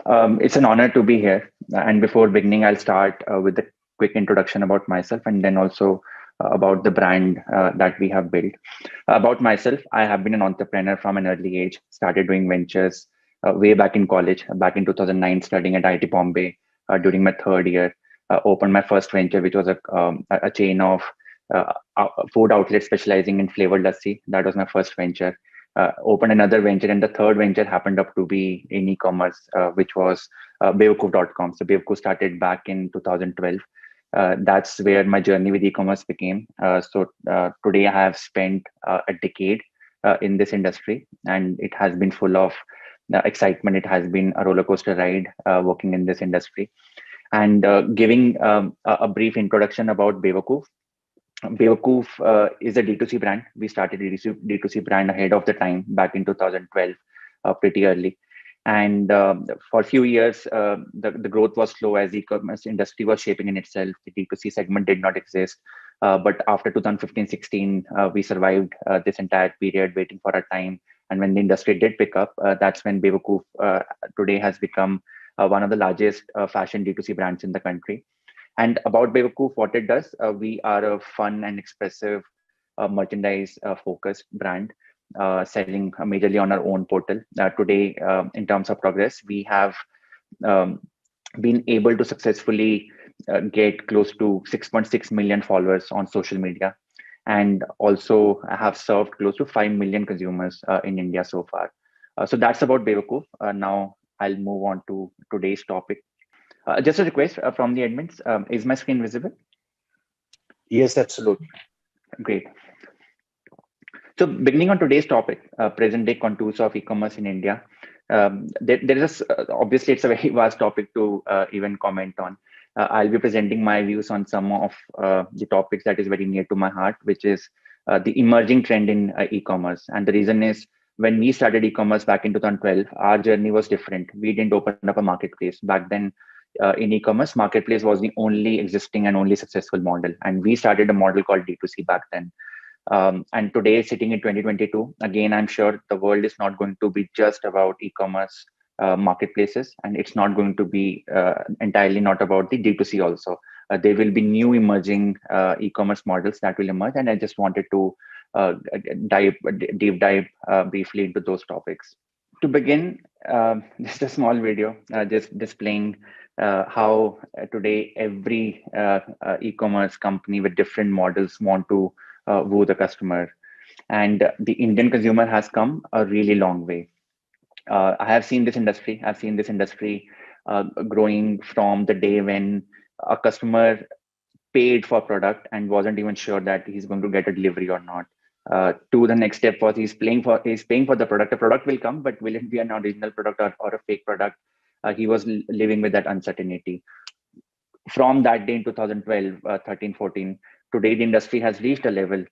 It's an honor to be here. And before beginning, I'll start with a quick introduction about myself and then also about the brand that we have built. About myself, I have been an entrepreneur from an early age, started doing ventures way back in college, back in 2009, studying at IIT Bombay during my third year. Opened my first venture, which was a chain of food outlets specializing in flavored lassi. That was my first venture. Opened another venture, and the third venture happened up to be in e-commerce, which was Bewakoof.com. So Bewakoof started back in 2012. That's where my journey with e-commerce began. Today I have spent a decade in this industry, and it has been full of excitement. It has been a roller coaster ride working in this industry. And giving a brief introduction about Bewakoof. Bewakoof is a D2C brand. We started a D2C brand ahead of the time back in 2012, pretty early. And for a few years, the growth was slow as e-commerce industry was shaping in itself. The D2C segment did not exist. But after 2015-16, we survived this entire period waiting for our time. And when the industry did pick up, that's when Bewakoof today has become one of the largest fashion D2C brands in the country. And about Bewakoof, what it does, we are a fun and expressive merchandise focused brand selling majorly on our own portal. Today, in terms of progress, we have um, been able to successfully get close to 6.6 million followers on social media, and also have served close to 5 million consumers in India so far. So that's about Bewakoof. Now I'll move on to today's topic. Just a request from the admins. Is my screen visible? Yes, absolutely. Great. So beginning on today's topic, present day contours of e-commerce in India. There is obviously it's a very vast topic to even comment on. I'll be presenting my views on some of the topics that is very near to my heart, which is the emerging trend in e-commerce. And the reason is when we started e-commerce back in 2012, our journey was different. We didn't open up a marketplace back then. In e-commerce, marketplace was the only existing and only successful model, and we started a model called D2C back then. And today, sitting in 2022, again, I'm sure the world is not going to be just about e-commerce marketplaces, and it's not going to be entirely not about the D2C also. There will be new emerging e-commerce models that will emerge, and I just wanted to dive deep dive briefly into those topics. To begin, just a small video just displaying how today every e-commerce company with different models want to woo the customer. And the Indian consumer has come a really long way. I have seen this industry. I've seen this industry growing from the day when a customer paid for product and wasn't even sure that he's going to get a delivery or not. To the next step was he's paying for the product. The product will come, but will it be an original product or a fake product? He was living with that uncertainty. From that day in 2012, 13, 14, today the industry has reached a level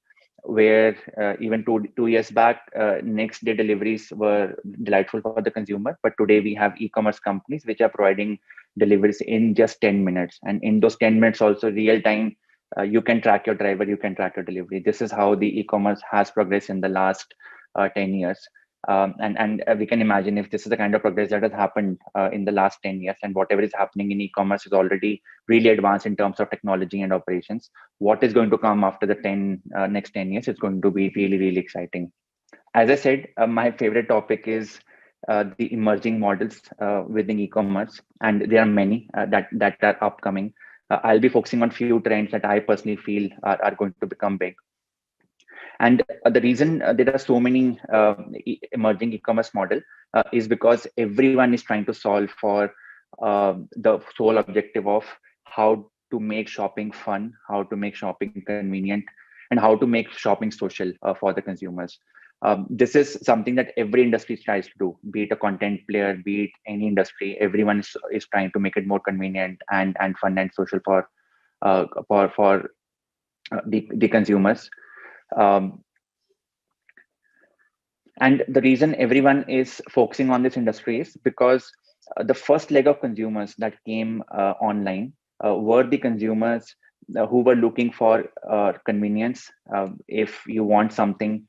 where even two years back, next day deliveries were delightful for the consumer. But today we have e-commerce companies which are providing deliveries in just 10 minutes. And in those 10 minutes also real time, you can track your driver, you can track your delivery. This is how the e-commerce has progressed in the last 10 years. And we can imagine if this is the kind of progress that has happened in the last 10 years, and whatever is happening in e-commerce is already really advanced in terms of technology and operations. What is going to come after the next 10 years is going to be really, really exciting. As I said, my favorite topic is the emerging models within e-commerce, and there are many that are upcoming. I'll be focusing on few trends that I personally feel are going to become big. And the reason there are so many emerging e-commerce model is because everyone is trying to solve for the sole objective of how to make shopping fun, how to make shopping convenient, and how to make shopping social for the consumers. This is something that every industry tries to do, be it a content player, be it any industry. Everyone is trying to make it more convenient and fun and social for the consumers. Um, And the reason everyone is focusing on this industry is because the first leg of consumers that came online were the consumers who were looking for convenience. If you want something,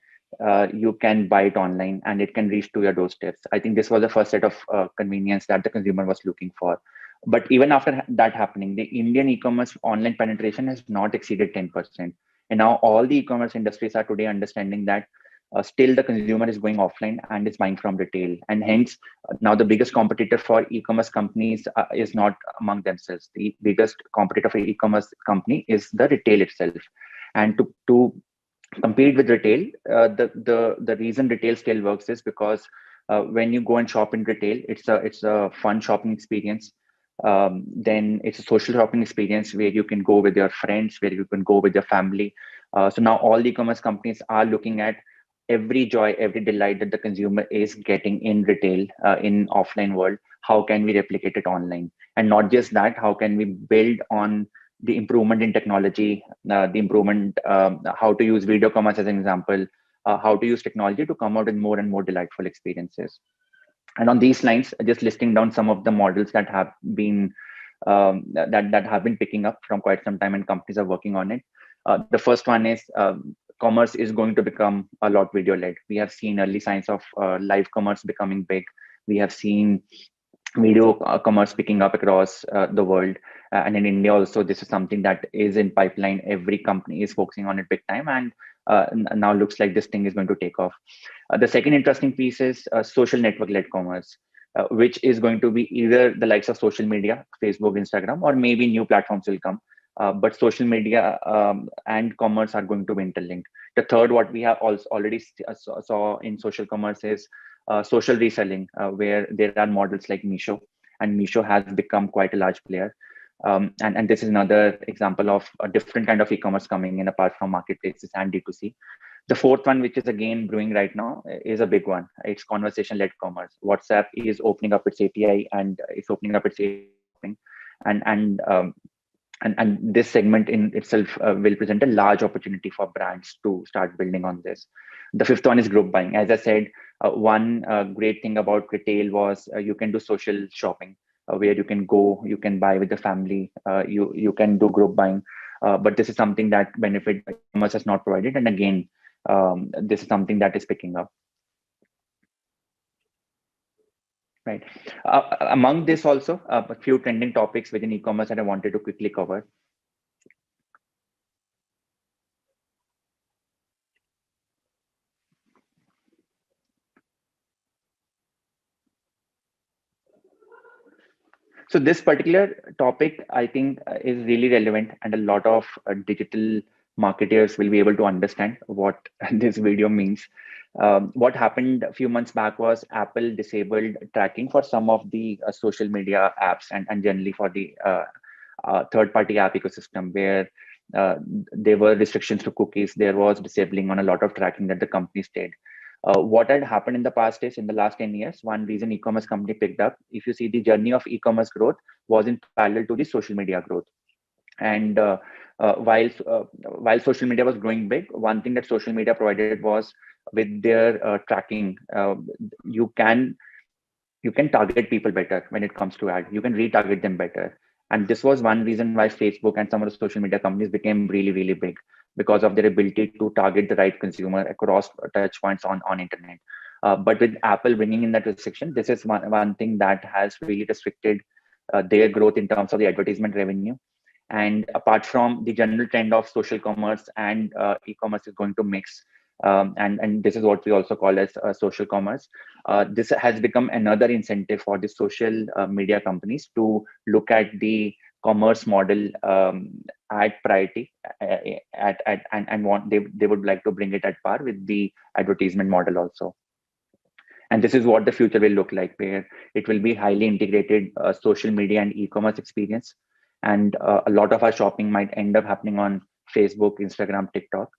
you can buy it online and it can reach to your doorsteps. I think this was the first set of convenience that the consumer was looking for. But even after that happening, the Indian e-commerce online penetration has not exceeded 10%. And now all the e-commerce industries are today understanding that still the consumer is going offline and is buying from retail. And hence, now the biggest competitor for e-commerce companies is not among themselves. The biggest competitor for e-commerce company is the retail itself. And to compete with retail, the reason retail still works is because when you go and shop in retail, it's a fun shopping experience. Then it's a social shopping experience where you can go with your friends, where you can go with your family. So now all the e-commerce companies are looking at every joy, every delight that the consumer is getting in retail, in offline world. How can we replicate it online? And not just that, how can we build on the improvement in technology, the improvement, how to use video commerce as an example, how to use technology to come out with more and more delightful experiences. And on these lines, just listing down some of the models that have been that have been picking up from quite some time, and companies are working on it. The first one is commerce is going to become a lot video led. We have seen early signs of live commerce becoming big. We have seen video commerce picking up across the world, and in India also this is something that is in pipeline. Every company is focusing on it big time, and now looks like this thing is going to take off. The second interesting piece is social network led commerce, which is going to be either the likes of social media, Facebook, Instagram, or maybe new platforms will come. But social media and commerce are going to be interlinked. The third, what we have also already saw in social commerce is social reselling, where there are models like Misho, and Misho has become quite a large player. And this is another example of a different kind of e-commerce coming in apart from marketplaces and D2C. The fourth one, which is again brewing right now, is a big one. It's conversation-led commerce. WhatsApp is opening up its API and it's opening up its API shopping, and and um, and this segment in itself will present a large opportunity for brands to start building on this. The fifth one is group buying. As I said, one great thing about retail was you can do social shopping, where you can go, you can buy with the family, you can do group buying. But this is something that benefit e-commerce has not provided, and again, this is something that is picking up. Right. Among this also, a few trending topics within e-commerce that I wanted to quickly cover. So this particular topic, I think, is really relevant, and a lot of digital marketers will be able to understand what this video means. What happened a few months back was Apple disabled tracking for some of the social media apps, and generally for the third-party app ecosystem, where uh, there were restrictions to cookies. There was disabling on a lot of tracking that the companies did. What had happened in the past is, in the last 10 years, one reason e-commerce company picked up, if you see the journey of e-commerce growth, was in parallel to the social media growth. And while social media was growing big, one thing that social media provided was, with their tracking, you can target people better when it comes to ad. You can retarget them better. And this was one reason why Facebook and some of the social media companies became really, really big, because of their ability to target the right consumer across touch points on internet. But with Apple bringing in that restriction, this is one thing that has really restricted their growth in terms of the advertisement revenue. And apart from the general trend of social commerce and e-commerce is going to mix, and this is what we also call as social commerce. This has become another incentive for the social media companies to look at the commerce model at priority, and want they would like to bring it at par with the advertisement model also. And this is what the future will look like, where it will be highly integrated social media and e-commerce experience. And a lot of our shopping might end up happening on Facebook, Instagram, TikTok.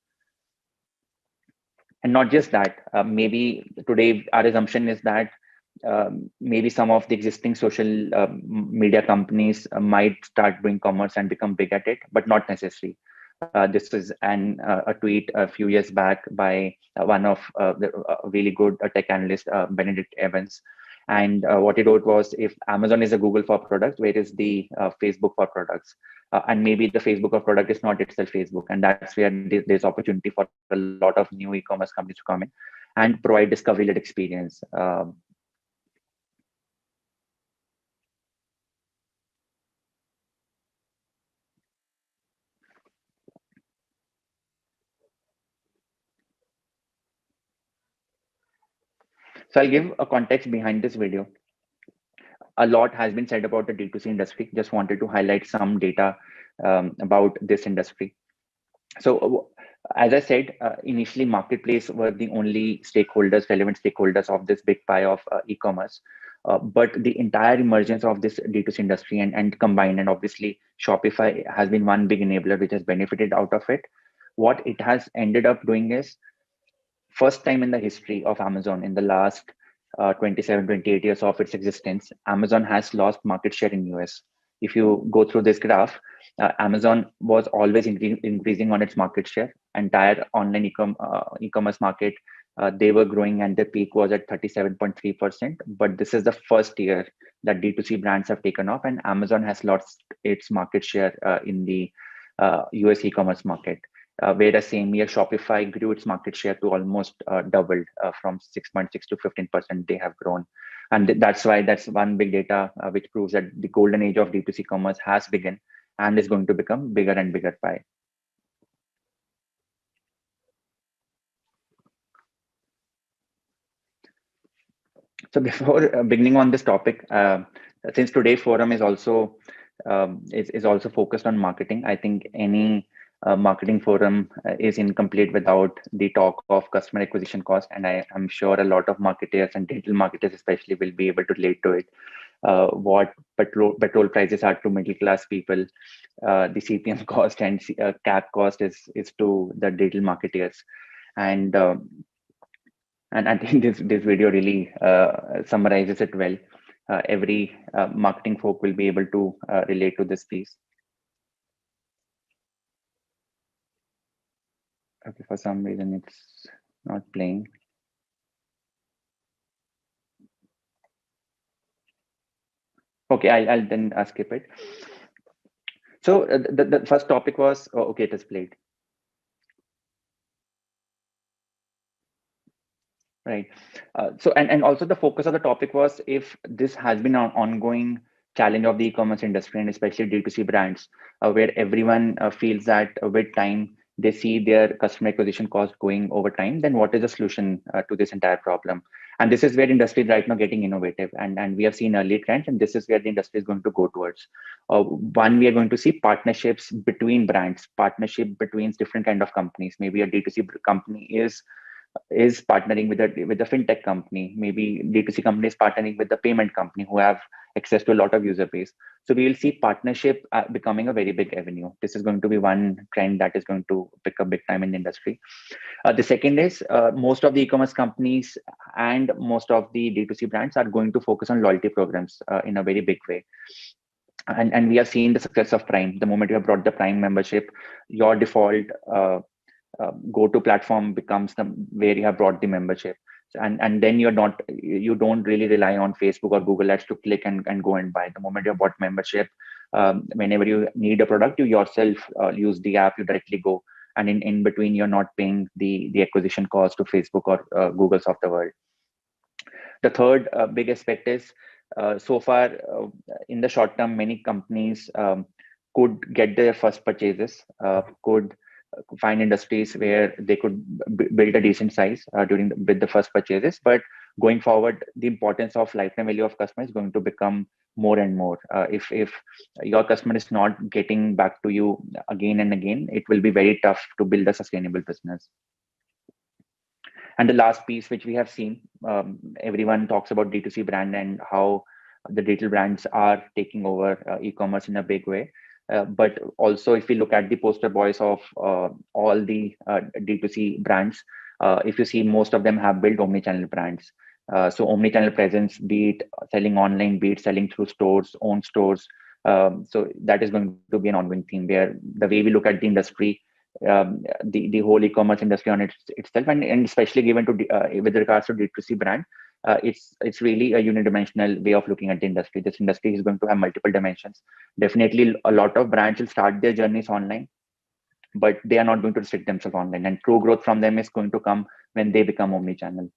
And not just that, maybe today our assumption is that maybe some of the existing social media companies might start doing commerce and become big at it, but not necessary. This is a tweet a few years back by one of the really good tech analyst, Benedict Evans. And what he wrote was, if Amazon is a Google for products, where is the Facebook for products? And maybe the Facebook of product is not itself Facebook, and that's where there's opportunity for a lot of new e-commerce companies to come in and provide discovery-led experience. So I'll give a context behind this video. A lot has been said about the D2C industry. Just wanted to highlight some data about this industry. So as I said, initially marketplace were the only stakeholders, relevant stakeholders of this big pie of e-commerce. But the entire emergence of this D2C industry and combined, and obviously Shopify has been one big enabler which has benefited out of it. What it has ended up doing is, first time in the history of Amazon, in the last 27, 28 years of its existence, Amazon has lost market share in US. If you go through this graph, Amazon was always increasing on its market share. Entire online e-commerce market, they were growing, and the peak was at 37.3%. But this is the first year that D2C brands have taken off, and Amazon has lost its market share in the US e-commerce market. Whereas same year, Shopify grew its market share to almost doubled, from 6.6 to 15% they have grown. And that's one big data which proves that the golden age of D2C commerce has begun and is going to become bigger and bigger pie. So before beginning on this topic, since today's forum is also is also focused on marketing, I think any marketing forum is incomplete without the talk of customer acquisition cost, and I'm sure a lot of marketers and digital marketers especially will be able to relate to it. What petrol prices are to middle class people, the CPM cost and cap cost is to the digital marketers, and and I think this video really summarizes it well. Every marketing folk will be able to relate to this piece. Okay, for some reason it's not playing. Okay, I'll then skip it. So the first topic was, oh, okay, it is played. Right. So and also the focus of the topic was, if this has been an ongoing challenge of the e-commerce industry and especially D2C brands, where everyone feels that with time they see their customer acquisition cost going over time, then what is the solution to this entire problem? And this is where industry is right now getting innovative, and we have seen early trends, and this is where the industry is going to go towards. One, we are going to see partnerships between brands, partnership between different kind of companies. Maybe a D2C company is partnering with a fintech company. Maybe D2C company is partnering with the payment company who have access to a lot of user base. So we will see partnership becoming a very big avenue. This is going to be one trend that is going to pick up big time in the industry. The second is, most of the e-commerce companies and most of the D2C brands are going to focus on loyalty programs in a very big way. And we have seen the success of Prime. The moment you have brought the Prime membership, your default go-to platform becomes the where you have brought the membership, and then you don't really rely on Facebook or Google ads to click and go and buy. The moment you have bought membership, whenever you need a product, you yourself use the app, you directly go, and in between you're not paying the acquisition cost to Facebook or Google's of the world. The third big aspect is, so far in the short term, many companies could get their first purchases, could find industries where they could build a decent size with the first purchases. But going forward, the importance of lifetime value of customer is going to become more and more. If your customer is not getting back to you again and again, it will be very tough to build a sustainable business. And the last piece, which we have seen, everyone talks about D2C brand and how the digital brands are taking over e-commerce in a big way. But also, if we look at the poster boys of all the D2C brands, if you see, most of them have built omni-channel brands. So omni-channel presence, be it selling online, be it selling through stores, own stores. So that is going to be an ongoing theme, where the way we look at the industry, the whole e-commerce industry on itself, and especially given to with regards to D2C brand, it's really a unidimensional way of looking at the industry. This industry is going to have multiple dimensions. Definitely, a lot of brands will start their journeys online, but they are not going to restrict themselves online. And true growth from them is going to come when they become omni-channel.